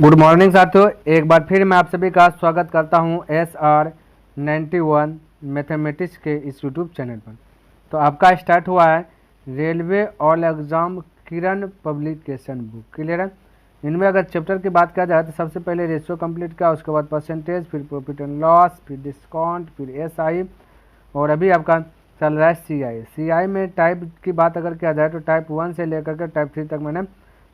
Good morning साथियों, एक बार फिर मैं आप सभी का स्वागत करता हूं SR91 मैथमेटिक्स के इस यूट्यूब चैनल पर। तो आपका स्टार्ट हुआ है रेलवे ऑल एग्ज़ाम किरण पब्लिकेशन बुक। क्लियर है। इनमें अगर चैप्टर की बात किया जाए तो सबसे पहले रेशियो कंप्लीट किया, उसके बाद परसेंटेज, फिर प्रॉफिट एंड लॉस, फिर डिस्काउंट, फिर SI, और अभी आपका चल रहा है CI में टाइप की बात अगर किया जाए तो टाइप 1 से लेकर के टाइप 3 तक मैंने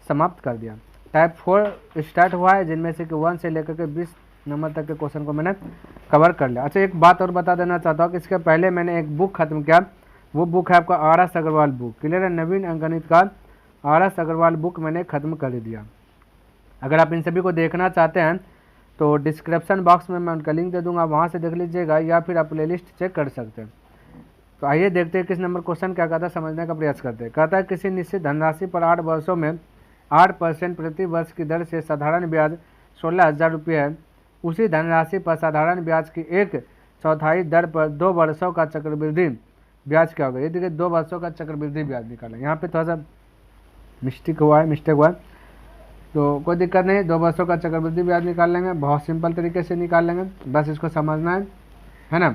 समाप्त कर दिया। टाइप 4 स्टार्ट हुआ है, जिनमें से कि 1 से लेकर के 20 नंबर तक के क्वेश्चन को मैंने कवर कर लिया। अच्छा, एक बात और बता देना चाहता हूँ कि इसके पहले मैंने एक बुक खत्म किया, वो बुक है आपका RS अग्रवाल बुक। क्लियर है। नवीन अंकगणित का RS अग्रवाल बुक मैंने खत्म कर दिया। अगर आप इन सभी को देखना चाहते हैं तो डिस्क्रिप्शन बॉक्स में मैं उनका लिंक दे दूंगा, वहाँ से देख लीजिएगा, या फिर आप प्लेलिस्ट चेक कर सकते हैं। तो आइए देखते हैं किस नंबर क्वेश्चन क्या कहता है, समझने का प्रयास करते हैं। कहता है किसी निश्चित धनराशि पर 8 वर्षों में 8% प्रति वर्ष की दर से साधारण ब्याज 16,000 रुपये है। उसी धनराशि पर साधारण ब्याज की 1/4 दर पर 2 वर्षों का चक्रवृद्धि ब्याज क्या होगा। ये देखिए 2 वर्षों का चक्रवृद्धि ब्याज निकाला। यहाँ पे थोड़ा सा मिस्टेक हुआ है, तो कोई दिक्कत नहीं, 2 वर्षों का चक्रवृद्धि ब्याज निकाल लेंगे, बहुत सिंपल तरीके से निकाल लेंगे, बस इसको समझना है ना,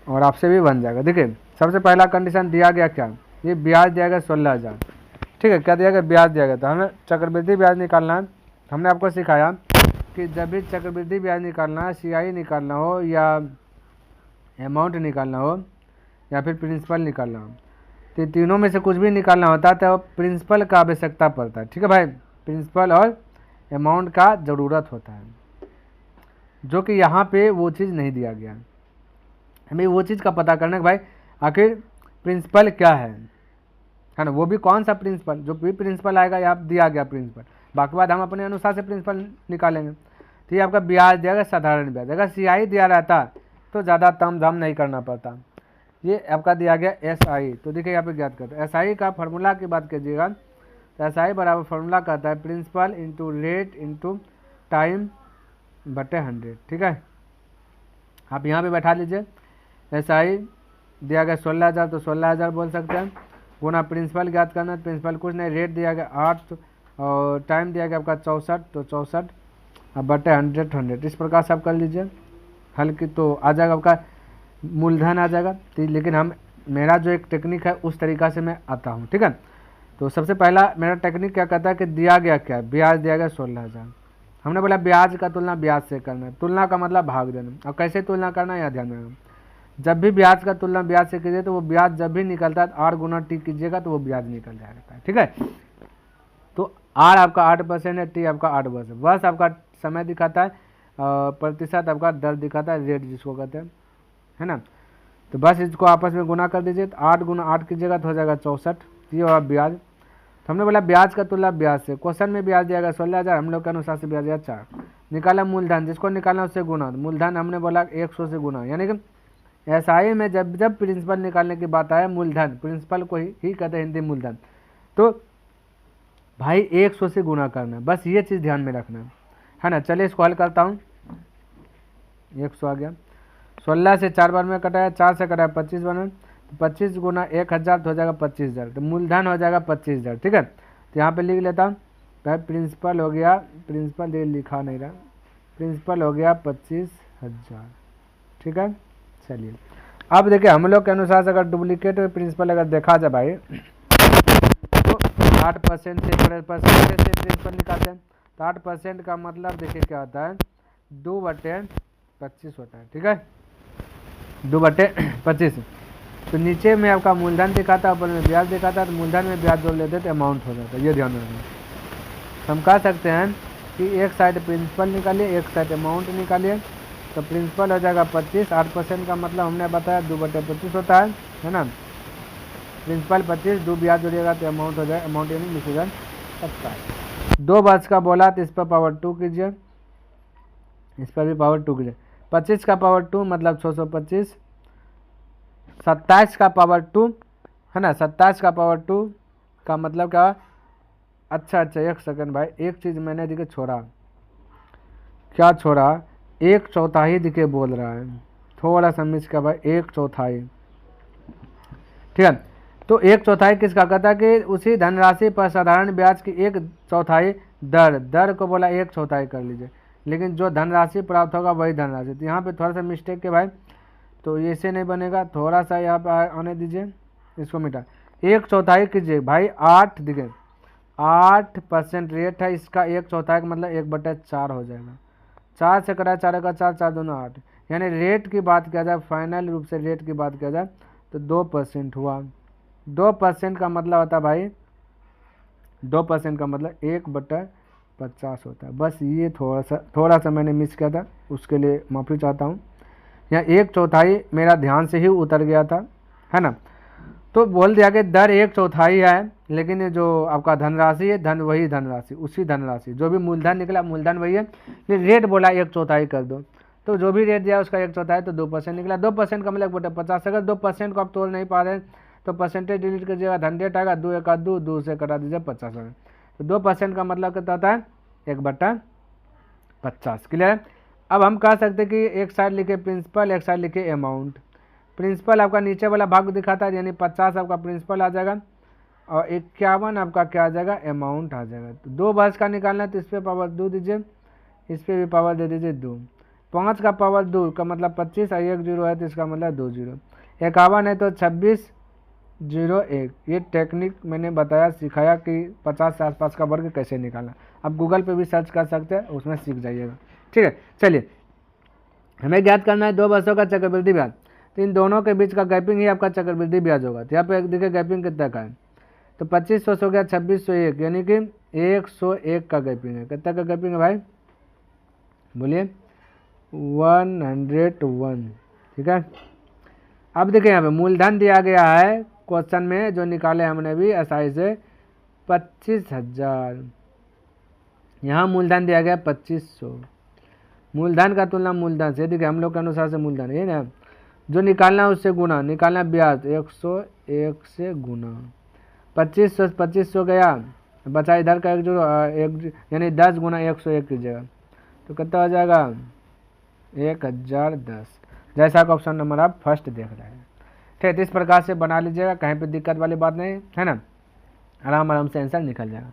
और आपसे भी बन जाएगा। देखिए सबसे पहला कंडीशन दिया गया क्या, ये ब्याज दिया गया 16,000। ठीक है, क्या दिया गया, ब्याज दिया गया। तो हमें चक्रवृद्धि ब्याज निकालना है। हमने आपको सिखाया कि जब भी चक्रवृद्धि ब्याज निकालना है, CI निकालना हो, या अमाउंट निकालना हो, या फिर प्रिंसिपल निकालना हो, तो तीनों में से कुछ भी निकालना होता है तो प्रिंसिपल का आवश्यकता पड़ता है। ठीक है भाई, प्रिंसिपल और अमाउंट का ज़रूरत होता है, जो कि यहाँ पे वो चीज़ नहीं दिया गया। हमें वो चीज़ का पता करना है भाई आखिर प्रिंसिपल क्या है ना, वो भी कौन सा प्रिंसिपल, जो भी प्रिंसिपल आएगा यहाँ दिया गया प्रिंसिपल, बाकी बात हम अपने अनुसार से प्रिंसिपल निकालेंगे। तो ये आपका ब्याज दिया गया साधारण ब्याज। अगर CI दिया रहता तो ज़्यादा ताम झाम नहीं करना पड़ता। ये आपका दिया गया SI। तो देखिए यहाँ पे ज्ञात करते हैं SI का फॉर्मूला की बात कीजिएगा तो SI बराबर फॉर्मूला कहता है principal into rate into time बटे 100। ठीक है, आप यहाँ पे बैठा लीजिए। SI दिया गया 16,000 तो 16,000 बोल सकते हैं, गुना प्रिंसिपल ज्ञात करना है। प्रिंसिपल कुछ नहीं, रेट दिया गया 8 और टाइम दिया गया आपका 64 तो 64 अब बटे 100। इस प्रकार से आप कर लीजिए हल की, तो आ जाएगा आपका मूलधन आ जाएगा। तो लेकिन मेरा जो एक टेक्निक है उस तरीक़ा से मैं आता हूँ। ठीक है, तो सबसे पहला मेरा टेक्निक क्या कहता है कि दिया गया क्या है, ब्याज दिया गया 16,000। हमने बोला ब्याज का तुलना ब्याज से करना है। तुलना का मतलब भाग देना। और कैसे तुलना करना है यहाँ ध्यान रखना, जब भी ब्याज का तुलना ब्याज से कीजिए तो वो ब्याज जब भी निकलता है 8 गुना T कीजिएगा तो वो ब्याज निकल जाएगा। ठीक है, तो R आपका 8% है, T आपका 8%। बस आपका समय दिखाता है, प्रतिशत आपका दर दिखाता है, रेट जिसको कहते हैं, है ना। तो बस इसको आपस में गुना कर दीजिए, तो 8 गुना 8 कीजिएगा तो हो जाएगा 64। ये और ब्याज। तो हमने बोला ब्याज का तुलना ब्याज से। क्वेश्चन में ब्याज दिया गया 16,000, हम लोग के अनुसार से ब्याज दिया 4। निकाला मूलधन, जिसको निकालना उससे गुना। मूलधन हमने बोला 100 से गुना, यानी कि SI में जब प्रिंसिपल निकालने की बात आए, मूलधन प्रिंसिपल को ही कहते हैं हिंदी मूलधन, तो भाई 100 से गुना करना है। बस ये चीज़ ध्यान में रखना है ना। चलिए इसको हल करता हूँ। 100 आ गया, 16 से 4 बार में कटाया, 4 से कटाया 25 बार में, तो 25 गुना 1,000 तो हो जाएगा 25,000। तो मूलधन हो जाएगा 25,000। ठीक है, तो यहाँ पे लिख लेता हूँ भाई प्रिंसिपल हो गया, प्रिंसिपल ये लिखा नहीं रहा, प्रिंसिपल हो गया 25,000। ठीक है, चलिए अब देखिए हम लोग के अनुसार से अगर डुप्लीकेट प्रिंसिपल अगर देखा जाए भाई तो 8% से परसेंटेज से प्रिंसिपल निकालते हैं। तो 8% का मतलब देखिए क्या होता है, 2/25 होता है। ठीक है, 2/25। तो नीचे में आपका मूलधन दिखाता है, ऊपर में ब्याज दिखाता है, तो मूलधन में ब्याज जोड़ लेते तो अमाउंट हो जाता है। ये ध्यान रखना। हम कह सकते हैं कि एक साइड प्रिंसिपल निकालिए, एक साइड अमाउंट निकालिए। तो प्रिंसिपल हो जाएगा 25, 8% का मतलब हमने बताया 2/25 होता है ना। प्रिंसिपल 25, 2 ब्याज जोड़िएगा तो अमाउंट हो जाएगा, अमाउंट यानी 20,000। 2 वर्ष का बोला तो इस पर पावर 2 कीजिए, इस पर भी पावर 2 कीजिए। 25 का पावर 2 मतलब 625। 27 का पावर 2 है ना, 27 का पावर 2 का मतलब क्या। अच्छा, एक सेकंड भाई, एक चीज़ मैंने देखिए छोड़ा, क्या छोड़ा, 1/4 दिखे बोल रहा है, थोड़ा सा मिस का भाई, 1/4। ठीक है, तो 1/4 किसका कहता है कि उसी धनराशि पर साधारण ब्याज की 1/4 दर, दर को बोला 1/4 कर लीजिए, लेकिन जो धनराशि प्राप्त होगा वही धनराशि। तो यहाँ पे थोड़ा सा मिस्टेक है भाई, तो ऐसे नहीं बनेगा, थोड़ा सा यहाँ पे आने दीजिए, इसको मिटा 1/4 कीजिए भाई। 8 देखिए 8% रेट है इसका, 1/4 का मतलब 1/4 हो जाएगा। 4 से कटा 4 का 4, 4 दूना 8, यानी रेट की बात किया जाए, फाइनल रूप से रेट की बात किया जाए तो 2% हुआ। 2% का मतलब होता है भाई, 2% का मतलब 1/50 होता है। बस ये थोड़ा सा मैंने मिस किया था, उसके लिए माफ़ी चाहता हूँ। यहाँ 1/4 मेरा ध्यान से ही उतर गया था, है ना। तो बोल दिया कि दर 1/4 है, लेकिन ये जो आपका धनराशि है, धन वही धनराशि, उसी धनराशि, जो भी मूलधन निकला मूलधन वही है, ये रेट बोला 1/4 कर दो, तो जो भी रेट दिया उसका 1/4 तो 2% निकला। 2% का मतलब 1/50। अगर 2% को आप तोड़ नहीं पा रहे हैं तो परसेंटेज डिलीट कीजिएगा, धन रेट आएगा, 2 1 2, 2 से कटा दीजिए 50 में। तो 2% का मतलब कितना होता है 1/50। क्लियर है। अब हम कह सकते हैं कि एक साइड लिखे प्रिंसिपल, एक साइड लिखे अमाउंट। प्रिंसिपल आपका नीचे वाला भाग दिखाता है, यानी 50 आपका प्रिंसिपल आ जाएगा और 51 आपका क्या आ जाएगा, अमाउंट आ जाएगा। तो 2 वर्ष का निकालना है तो इस पर पावर 2 दीजिए, इस पर भी पावर दे दीजिए 2। 5 का पावर 2 का मतलब 25 और 1 0 है तो इसका मतलब 2 0। 51 है तो 2601। ये टेक्निक मैंने बताया, सिखाया कि 50 से आसपास का वर्ग कैसे निकालना। आप गूगल पे भी सर्च कर सकते हैं, उसमें सीख जाइएगा। ठीक है, चलिए हमें ज्ञात करना है 2 वर्षों का चक्रवृद्धि ब्याज। तो इन दोनों के बीच का गैपिंग ही आपका चक्रवृद्धि ब्याज होगा। तो यहाँ पे देखिए गैपिंग कितना का है, तो 2500 हो गया 2601, यानी कि 101 का गैपिंग है। कितना का गैपिंग है भाई, बोलिए 101। ठीक है। अब देखिए यहाँ पे मूलधन दिया गया है क्वेश्चन में, जो निकाले हमने भी एसआई से 25,000। यहाँ मूलधन दिया गया 2500। मूलधन का तुलना मूलधन से, देखिए हम लोग के अनुसार से मूलधन है ना, जो निकालना है उससे गुना, निकालना ब्याज 101 से गुना। 2500 गया, बचा इधर का 1 1, यानी 10 गुना 101 कीजिएगा तो कितना हो जाएगा 1010। जैसा का ऑप्शन नंबर आप फर्स्ट देख रहे हैं। ठीक है, इस प्रकार से बना लीजिएगा, कहीं पे दिक्कत वाली बात नहीं है ना, आराम से आंसर निकल जाएगा।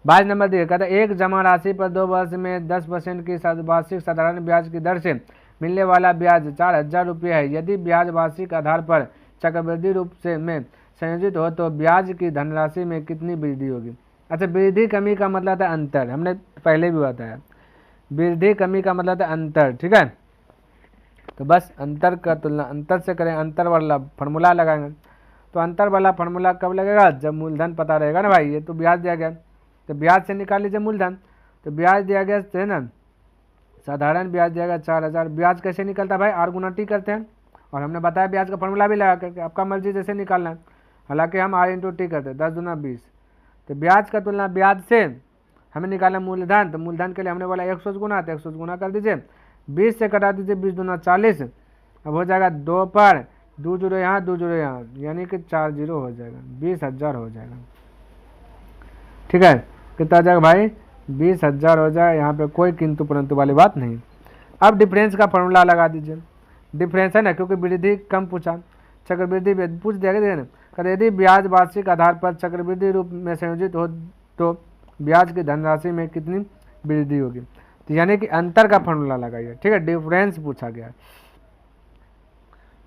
22 नंबर दिया कहता है एक जमा राशि पर 2 वर्ष में 10% की वार्षिक साधारण ब्याज की दर से मिलने वाला ब्याज 4000 रुपये है। यदि ब्याज वार्षिक आधार पर चक्रवृद्धि रूप से में संयोजित हो तो ब्याज की धनराशि में कितनी वृद्धि होगी। अच्छा, वृद्धि कमी का मतलब था अंतर, हमने पहले भी बताया, वृद्धि कमी का मतलब था अंतर। ठीक है, तो बस अंतर का तुलना अंतर से करें, अंतर वाला फार्मूला लगाएंगे। तो अंतर वाला फार्मूला कब लगेगा, जब मूलधन पता रहेगा ना भाई। ये तो ब्याज दिया गया तो ब्याज से निकाल लीजिए मूलधन। तो ब्याज दिया गया है ना, साधारण ब्याज दिया गया 4000। ब्याज कैसे निकलता है भाई, आर गुना टी करते हैं, और हमने बताया ब्याज का फार्मूला भी लगा करके, आपका मर्जी जैसे निकालना है। हालांकि हम आर इंटू टी करते हैं, 10 दूना 20। तो ब्याज का तुलना ब्याज से हमें निकालना मूलधन, तो मूलधन के लिए हमने बोला 100 गुना, तो 100 गुना कर दीजिए, 20 से कटा दीजिए, 20 दूना 40। अब हो जाएगा 2 पर 2 0 यहाँ 2 0 यहाँ, यानी कि 4 0 हो जाएगा, 20,000 हो जाएगा। ठीक है, कितना हो जाएगा भाई 20,000 हो जाए, यहाँ पे कोई किंतु परंतु वाली बात नहीं। अब डिफरेंस का फॉर्मूला लगा दीजिए, डिफरेंस है ना, क्योंकि वृद्धि कम पूछा, चक्रवृद्धि पूछ दिया गया ना। कहते यदि ब्याज वार्षिक आधार पर चक्रवृद्धि रूप में संयोजित हो तो ब्याज की धनराशि में कितनी वृद्धि होगी। तो यानी कि अंतर का फॉर्मूला लगाइए। ठीक है, डिफरेंस पूछा गया,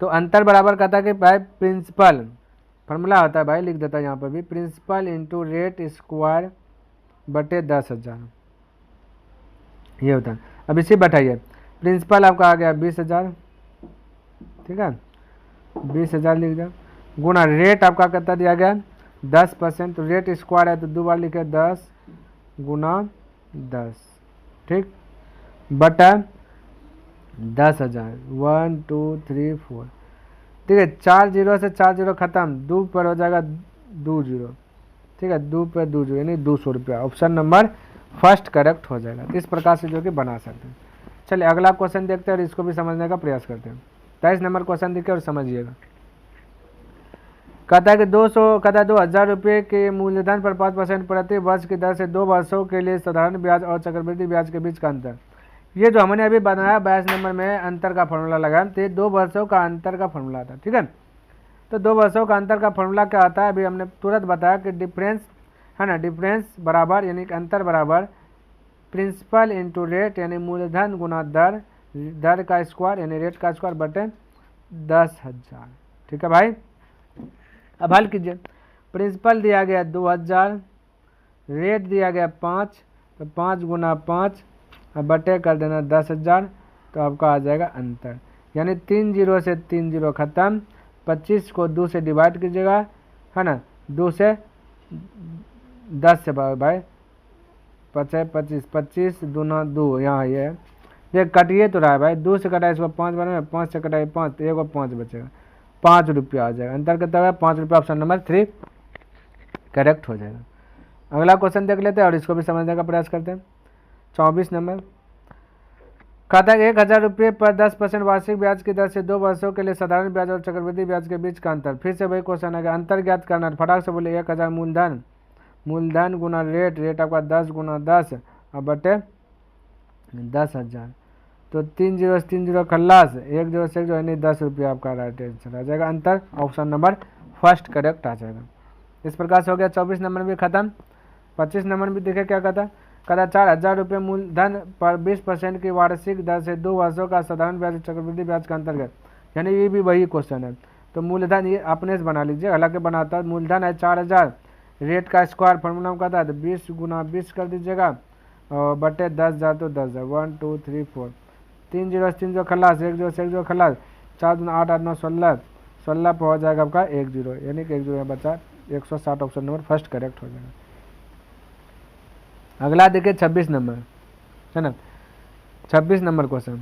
तो अंतर बराबर कहता है कि भाई प्रिंसिपल फॉर्मूला होता है भाई, लिख देता है यहाँ पर भी, प्रिंसिपल इंटू रेट स्क्वायर बटे 10,000, ये होता है। अब इसे बैठाइए, प्रिंसिपल आपका आ गया 20,000। ठीक है, 20,000 लिख दिया, गुना रेट आपका कितना दिया गया 10%, तो रेट स्क्वायर है तो 2 बार लिखे 10 गुना 10। ठीक, बटा 10,000, 1 2 3 4। ठीक है, 4 0 से 4 0 खत्म, 2 पर हो जाएगा 2 0। ठीक है, 2 पर 2 0 यानी 200 रुपया। ऑप्शन नंबर फर्स्ट करेक्ट हो जाएगा। इस प्रकार से जो कि बना सकते हैं। चलिए अगला क्वेश्चन देखते हैं और इसको भी समझने का प्रयास करते हैं। 23 नंबर क्वेश्चन देखिए और समझिएगा। कहता है कि 2,000 रुपये के मूलधन पर 5% प्रति वर्ष की दर से 2 वर्षों के लिए साधारण ब्याज और चक्रवृद्धि ब्याज के बीच का अंतर। ये जो हमने अभी बनाया 22 नंबर में अंतर का फॉर्मूला लगाया, तो ये 2 वर्षों का अंतर का फॉर्मूला था। ठीक है, तो 2 वर्षों का अंतर का फॉर्मूला क्या आता है, अभी हमने तुरंत बताया कि डिफरेंस है ना, डिफरेंस बराबर यानी कि अंतर बराबर प्रिंसिपल इंटू रेट यानी मूलधन गुना दर, दर का स्क्वायर यानी रेट का स्क्वायर बटे 10,000। ठीक है भाई। अब हल कीजिए। प्रिंसिपल दिया गया 2,000, रेट दिया गया 5, तो 5 गुना 5 अब बटे कर देना 10,000, तो आपका आ जाएगा अंतर। यानी 3 जीरो से 3 जीरो खत्म, 25 को 2 से डिवाइड कीजिएगा, है ना, 2 से 10 से भाई 25 25 25 दूना 2, यहाँ ये कटिए तो रहा है भाई, 2 से कटा इसको 5 बने, 5 से कटाए 5, तो एक और 5 बचेगा, 5 रुपया आ जाएगा। अंतर कितना है? 5 रुपया। ऑप्शन नंबर 3 करेक्ट हो जाएगा। अगला क्वेश्चन देख लेते हैं और इसको भी समझने का प्रयास करते हैं। 24 नंबर कहता है 1,000 रुपये पर 10% वार्षिक ब्याज की दर से 2 वर्षों के लिए साधारण ब्याज और चक्रवृद्धि ब्याज के बीच का अंतर। फिर से वही क्वेश्चन है कि अंतर ज्ञात करना है। फटाक से बोले 1,000 मूलधन, मूलधन गुना रेट, रेट आपका 10 गुना 10 और बटे 10,000, तो 3 जीरो से 3 जीरो खल्लास, 1 जीरो से 1 जीरो यानी 10 रुपया आपका राइट आंसर आ जाएगा। अंतर ऑप्शन नंबर फर्स्ट करेक्ट आ जाएगा। इस प्रकार से हो गया 24 नंबर भी खत्म। 25 नंबर भी देखे क्या कहता 4,000 रुपये मूलधन पर 20% की वार्षिक दर से 2 वर्षों का साधारण ब्याज चक्रवृद्धि ब्याज का अंतर्गत, यानी ये भी वही क्वेश्चन है। तो मूलधन ये अपने से बना लीजिए, हालांकि बनाता है। मूलधन है 4,000, रेट का स्क्वायर फॉर्मूला कहता है तो 20 गुना 20 कर दीजिएगा और बटे 10,000, तो 10,000 1 2 3 4, 3 जीरो से 3 जीरो खल्लास, 1 जीरो से 1 जीरो खल्लास, 4 दूना 8 8 9 16, 16 पर हो जाएगा आपका 1 जीरो, यानी कि 1 जीरो बचा 160। ऑप्शन नंबर फर्स्ट करेक्ट हो जाएगा। अगला देखिए 26 नंबर, है ना। 26 नंबर क्वेश्चन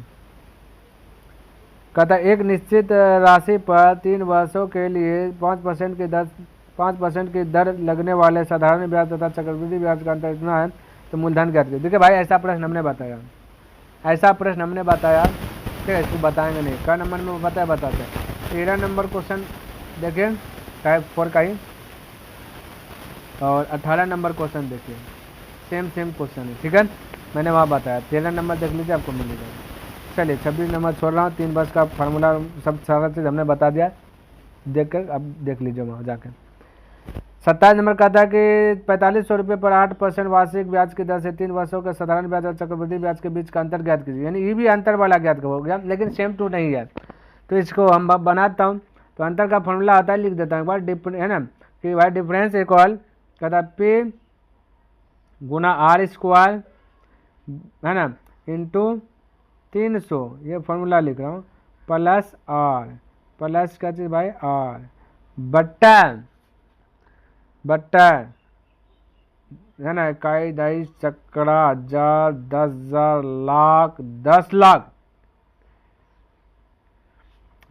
कहता है एक निश्चित राशि पर 3 वर्षों के लिए 5% की दर लगने वाले साधारण ब्याज तथा चक्रवृद्धि ब्याज का अंतर इतना है, तो मूलधन ज्ञात कीजिए। देखिए भाई ऐसा प्रश्न हमने बताया, ऐसा प्रश्न हमने बताया, ठीक है, इसको बताएंगे नहीं। क्या नंबर में बताते हैं 13 नंबर क्वेश्चन देखिए टाइप 4 का ही, और 18 नंबर क्वेश्चन देखिए सेम क्वेश्चन है, ठीक है, मैंने वहाँ बताया। 13 नंबर देख लीजिए आपको मिल जाएगा। चलिए 26 नंबर छोड़ रहा हूँ, 3 वर्ष का फार्मूला सब सारा चीज़ हमने बता दिया, देख कर अब देख लीजिए वहाँ जाकर। 27 नंबर कहता है कि 4,500 रुपये पर 8% वार्षिक ब्याज की दर से 3 वर्षों के साधारण ब्याज और चक्रवृद्धि ब्याज के बीच का अंतर ज्ञात कीजिए, यानी ये भी अंतर वाला ज्ञात हो गया, लेकिन सेम टू नहीं है। तो इसको हम बनाता हूँ, तो अंतर का फॉर्मूला आता है, लिख देता हूँ एक बार, है ना, कि भाई डिफरेंस इक्वल कहता है P गुना आर स्क्वायर, है ना, इंटू 300, ये फॉर्मूला लिख रहा हूँ, प्लस आर, प्लस क्या चीज़ भाई आर, बट्टा, है ना, 21 22 चक्रा 1000 10,000 लाख 10 लाख,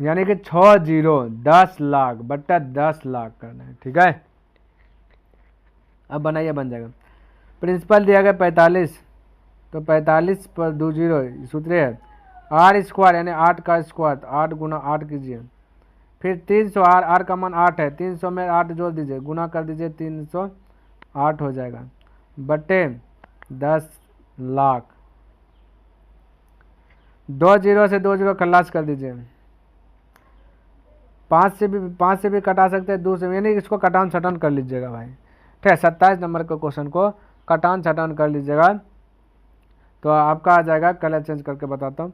यानी कि 6 जीरो 10 लाख बट्टा 10 लाख करना है, ठीक है। अब बनाइए, बन जाएगा। प्रिंसिपल दिया गया 45, तो 45 पर 2 जीरो सूत्र है, आर स्क्वायर यानी 8 का स्क्वायर, तो 8 गुना 8 कीजिए, फिर 300, आर का मान 8 है, 300 में 8 जोड़ दीजिए, गुना कर दीजिए, 308 हो जाएगा, बटे 10 लाख, 2 जीरो से 2 जीरो खल्लास कर दीजिए, 5 से भी कटा सकते हैं, 2 से, यानी इसको कटान छटान कर लीजिएगा भाई, ठीक है। 27 नंबर के क्वेश्चन को कटान छटान कर लीजिएगा, तो आपका आ जाएगा, कलर चेंज करके बताता हूँ,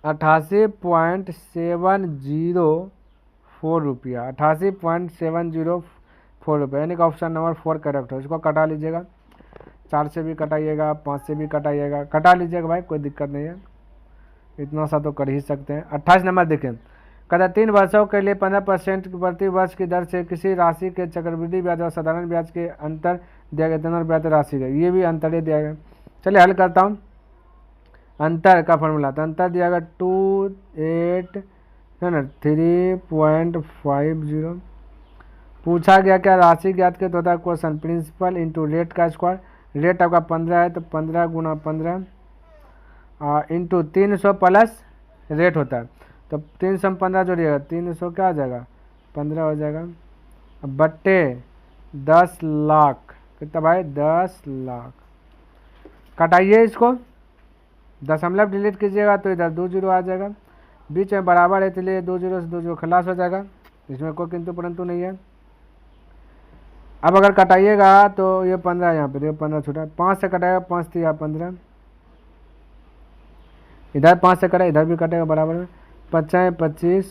88.704 रुपया, 88.704 रुपया, यानी कि ऑप्शन नंबर 4 करेक्ट है। इसको कटा लीजिएगा, 4 से भी कटाइएगा, 5 से भी कटाइएगा, कटा लीजिएगा भाई, कोई दिक्कत नहीं है, इतना सा तो कर ही सकते हैं। 28 नंबर देखें, कहता 3 वर्षों के लिए 15% प्रति वर्ष की दर से किसी राशि के चक्रवृद्धि ब्याज और साधारण ब्याज के अंतर दिया गया, इतना रुपया राशि है, ये भी अंतर ही दिया गया। चलिए हल करता हूँ। अंतर का फॉर्मूला, तो अंतर दिया गया 28 है ना 3.50, पूछा गया क्या राशि ज्ञात के, तो होता है क्वेश्चन प्रिंसिपल इंटू रेट का स्क्वायर, रेट आपका 15 है, तो 15 गुना 15 इंटू 300 प्लस रेट होता है, तो 300 में 15 जोड़िएगा, 300 क्या आ जाएगा 15 हो जाएगा, बट्टे 10 लाख, कितना भाई 10 लाख, कटाइए इसको, दशमलव डिलीट कीजिएगा तो इधर 2 जीरो आ जाएगा, बीच में बराबर है इसलिए 2 जीरो से 2 जीरो खलास हो जाएगा, इसमें कोई किंतु परंतु नहीं है। अब अगर कटाइएगा तो ये 15 यहाँ पे, देखो 15 छूटा, 5 से कटाएगा, 5 3 15, इधर 5 से कटा, इधर भी कटेगा बराबर में, 5 25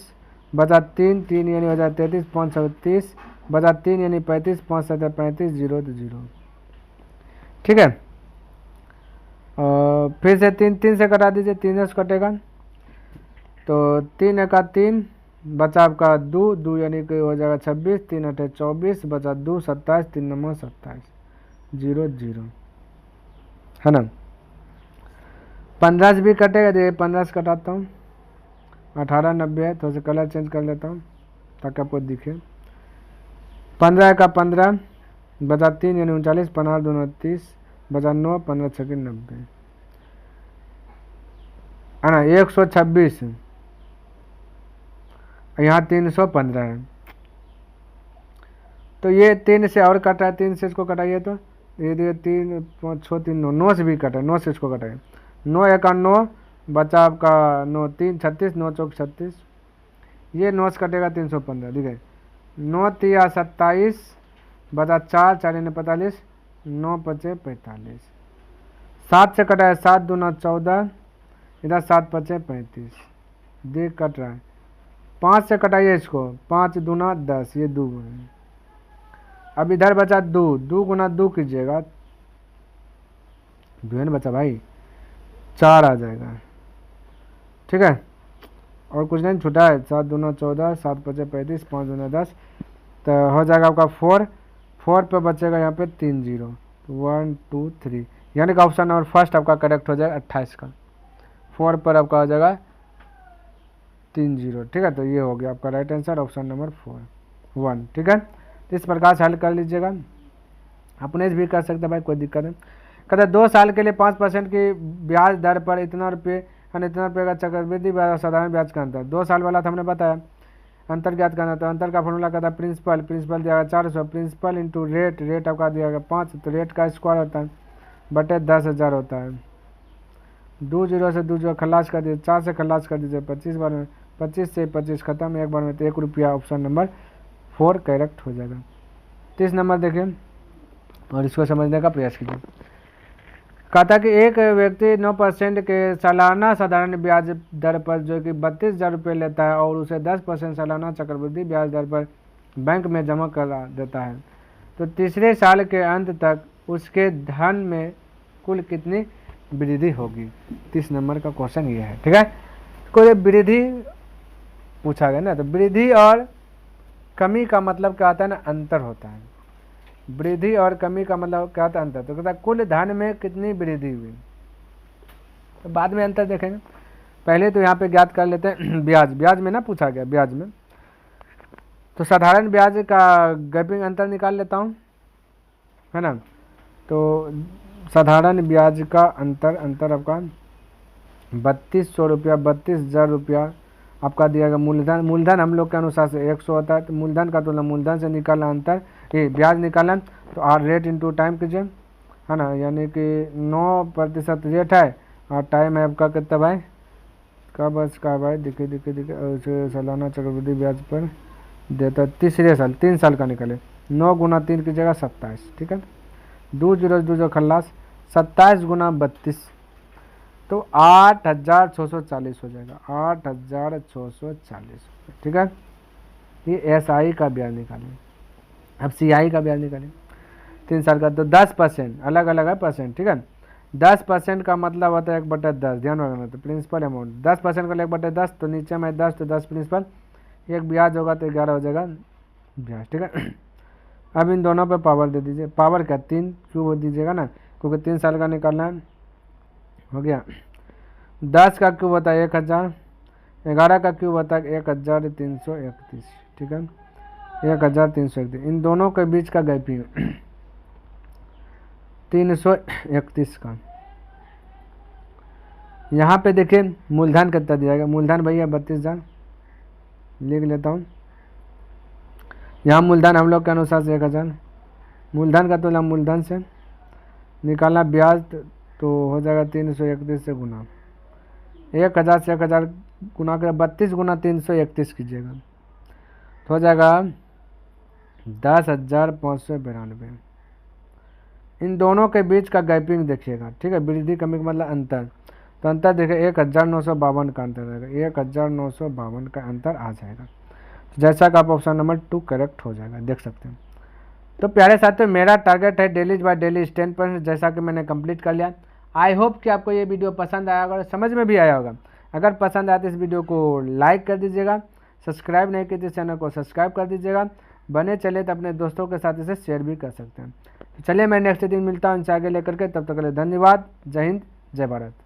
बचा 3 3 यानी हो जाए 33, 5 36 बचा 3 यानी 35, 5 7 35, 0 तो 0। ठीक है, और फिर से 3 3 से कटा दीजिए, 3 से कटेगा तो 3 1 3 बचा आपका 2 2 यानी कि हो जाएगा 26, 3 8 24 बचा 2 27, 3 9 27, 0 0 है ना। 15 से भी कटेगा, देखिए 15 से कटाता हूँ, 18 90 है, थोड़ा सा कलर चेंज कर लेता हूँ ताकि आपको दिखे। 15 का 15 बचा 3 यानी 39, 15 2 29 बचा 9, 15 6 90 है ना, 126, यहाँ 315 है, तो ये 3 से और कटा है, 3 से इसको कटाइए तो ये 3 5 6 3 9, 9 से भी कटा है, 9 से इसको कटाइए, 9 1 9 बचा आपका 9 3 36, 9 चौक 36, ये 9 से कटेगा 315, ठीक है, 9 3 27 बचा 4 4 यानी 45, 9 5 45, 7 से कटा है, 7 2 9 14, इधर 7 5 35, देख कट रहा है। 5 से कटाइए इसको, 5 दूना 10, ये 2 है। अब इधर बचा 2 2 गुना 2 कीजिएगा, 2 न बचा भाई, 4 आ जाएगा। ठीक है, और कुछ नहीं छूटा है, 7 दूना 14, 7 5 35, 5 दूना 10, तो हो जाएगा आपका 4 4 पे बचेगा यहाँ पे 3 0, 1 2 3, यानी कि ऑप्शन नंबर फर्स्ट आपका करेक्ट हो जाएगा 28 का, 4 पर आपका हो जाएगा 3 0। ठीक है, तो ये हो गया आपका राइट आंसर, ऑप्शन नंबर 1। ठीक है, तो इस प्रकार से हल कर लीजिएगा, अपने से भी कर सकते हैं भाई, कोई दिक्कत नहीं। कहते 2 साल के लिए 5% की ब्याज दर पर इतना रुपये यानी इतना रुपये का चक्रवृद्धि ब्याज और साधारण ब्याज का अंतर, 2 साल वाला था हमने बताया, अंतर ज्ञात करना, तो अंतर का फॉर्मूला कहता है प्रिंसिपल दिया गया 400, प्रिंसिपल इंटू रेट आपका दिया गया 5, तो रेट का स्क्वायर होता है बटे 10,000 होता है, 2 0 से 2 0 खलास कर दीजिए, 4 से खलास कर दीजिए, 25 बार में 25 से 25 खत्म, एक बार में तो 1 रुपया, ऑप्शन नंबर 4 करेक्ट हो जाएगा। 30 नंबर देखिए और इसको समझने का प्रयास कीजिए। कहता कि एक व्यक्ति 9% के सालाना साधारण ब्याज दर पर जो कि 32,000 रुपये लेता है और उसे 10% सालाना चक्रवृद्धि ब्याज दर पर बैंक में जमा करा देता है, तो तीसरे साल के अंत तक उसके धन में कुल कितनी वृद्धि होगी। 30 नंबर का क्वेश्चन ये है। ठीक है, कोई वृद्धि पूछा गया ना, तो वृद्धि और कमी का मतलब क्या आता है ना, अंतर होता है। वृद्धि और कमी का मतलब क्या होता है, अंतर। तो कहता है कुल धन में कितनी वृद्धि हुई, तो बाद में अंतर देखेंगे, पहले तो यहाँ पे ज्ञात कर लेते हैं ब्याज में ना पूछा गया, ब्याज में तो साधारण ब्याज का गैपिंग अंतर निकाल लेता हूँ, है ना। तो साधारण ब्याज का अंतर आपका 3200 रुपया, 32,000 रुपया आपका दिया गया मूलधन हम लोग के अनुसार से 100 होता है, तो मूलधन का तुलना मूलधन से निकालना अंतर, ये ब्याज निकालना, तो आर रेट इंटू टाइम कीजिए, है ना, यानी कि 9% रेट है और टाइम है आपका कितना भाई, कब का भाई, देखिए सालाना चक्रवृद्धि ब्याज पर देता है तीसरे साल, 3 साल का निकले, 9 गुना 3 की जगह 27। ठीक है, 2 0 2 0 खल्लास, 27 गुना 32 तो 8,640 हो जाएगा, 8,640। ठीक है, ये SI का ब्याज निकालें। अब CI का ब्याज निकालें 3 साल का, तो 10% अलग अलग है परसेंट। ठीक है, 10% का मतलब होता है 1/10, ध्यान रखना, तो प्रिंसिपल अमाउंट 10% का 1/10, तो नीचे में 10 तो 10 प्रिंसिपल, एक ब्याज होगा तो 11 हो जाएगा ब्याज। ठीक है, अब इन दोनों पे पावर दे दीजिए, पावर क्या 3 क्यूब दीजिएगा ना, क्योंकि 3 साल का निकालना है, हो गया। 10 का क्यूब होता है 1,000, 11 का क्यूब होता है 1,331। ठीक है, 1,331, इन दोनों के बीच का गैपिंग 331 का। यहाँ पे देखिए मूलधन कितना दिया गया, मूलधन भैया 32,000 लिख लेता हूँ, यहाँ मूलधन हम लोग के अनुसार से 1,000, मूलधन का तुलना मूलधन से निकालना ब्याज, तो हो जाएगा 331 से गुना, 1,000 से 1,000 गुना कर 32 गुना 331 कीजिएगा, तो हो जाएगा 10,592। इन दोनों के बीच का गैपिंग देखिएगा, ठीक है, वृद्धि कमी का मतलब अंतर। तो अंतर देखिए 1952 का अंतर रहेगा, 1952 का अंतर आ जाएगा। तो जैसा कि आप ऑप्शन नंबर 2 करेक्ट हो जाएगा, देख सकते हैं। तो प्यारे साथियों, मेरा टारगेट है डेलीज बाय डेली 10%, जैसा कि मैंने कंप्लीट कर लिया। आई होप कि आपको ये वीडियो पसंद आया होगा, समझ में भी आया होगा। अगर पसंद आया तो इस वीडियो को लाइक कर दीजिएगा, सब्सक्राइब नहीं किए तो चैनल को सब्सक्राइब कर दीजिएगा, बने चले तो अपने दोस्तों के साथ इसे शेयर भी कर सकते हैं। तो चलिए मैं नेक्स्ट दिन मिलता हूँ इनसे आगे लेकर के, तब तक के लिए धन्यवाद। जय हिंद, जय भारत।